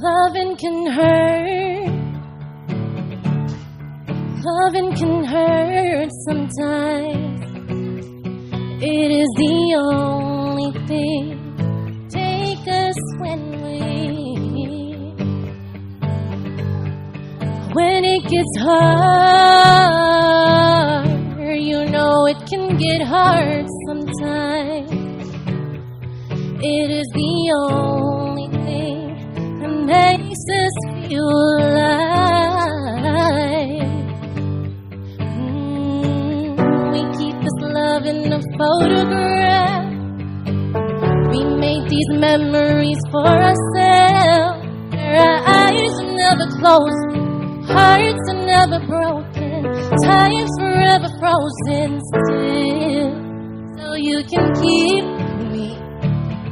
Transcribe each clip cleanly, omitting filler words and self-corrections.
Loving can hurt. Loving can hurt sometimes. It is the only thing take us when it gets hard. You know it can get hard sometimes. It is the only thing that makes us feel alive. We keep this love in a photograph. We made these memories for ourselves. Our eyes are never closed, hearts are never broken, time's forever frozen still. So you can keep me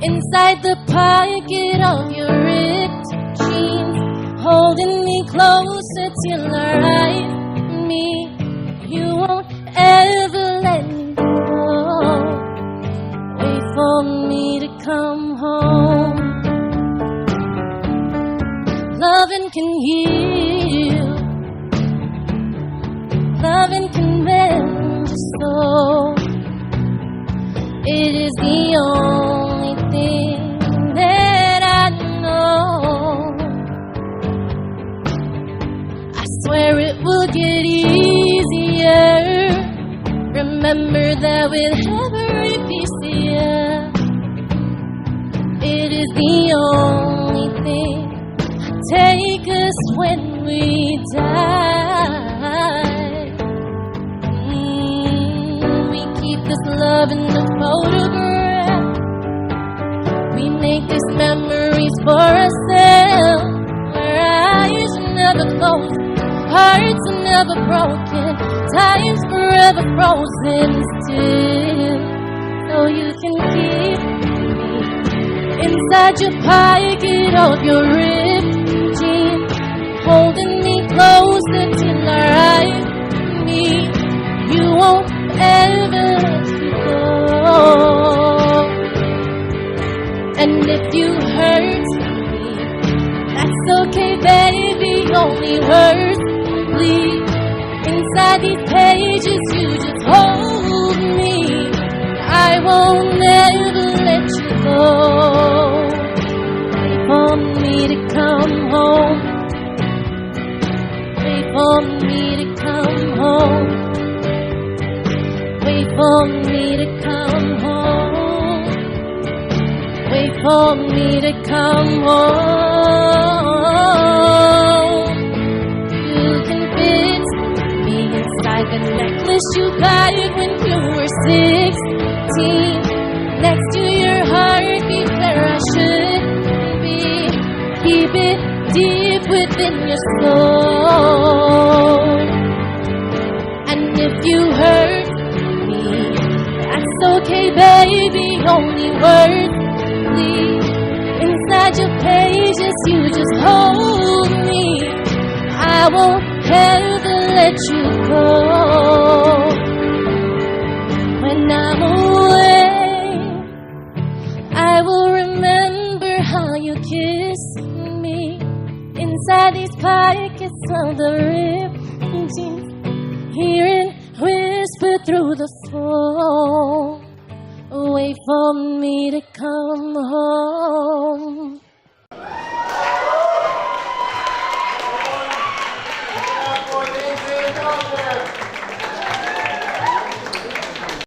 inside the pocket of your ripped jeans, holding me closer till our eyes meet. You won't ever let me go. Wait for me to come home. Loving can heal. Loving can mend your soul. It is the only thing that I know. I swear it will get easier. Remember that with every piece of you, it is the only thing take us when we die. We keep this love in the photograph. We make these memories for ourselves. Our eyes are never closed, hearts are never broken, time's forever frozen still. So you can keep me inside your pocket of your ripped jeans, holding me closer till our eyes meet. You won't ever let me go. And if you hurt me, that's okay, baby. Only words bleed inside these pages. You just hold me. I won't ever let you go. Wait for me to come home. Wait for me to come home. Wait for me to come home. Wait for me to come home. You can fit me inside the necklace you got when you were 16. Next to your heartbeat where I should be. Keep it deep within your soul. And if you hurt me, that's okay, baby. Only words bleed inside your pages. You just hold me. I won't ever let you go. When I'm away, I will remember how you kissed me inside these pockets of the ripped jeans, hearing whisper through the phone. Wait for me to come home.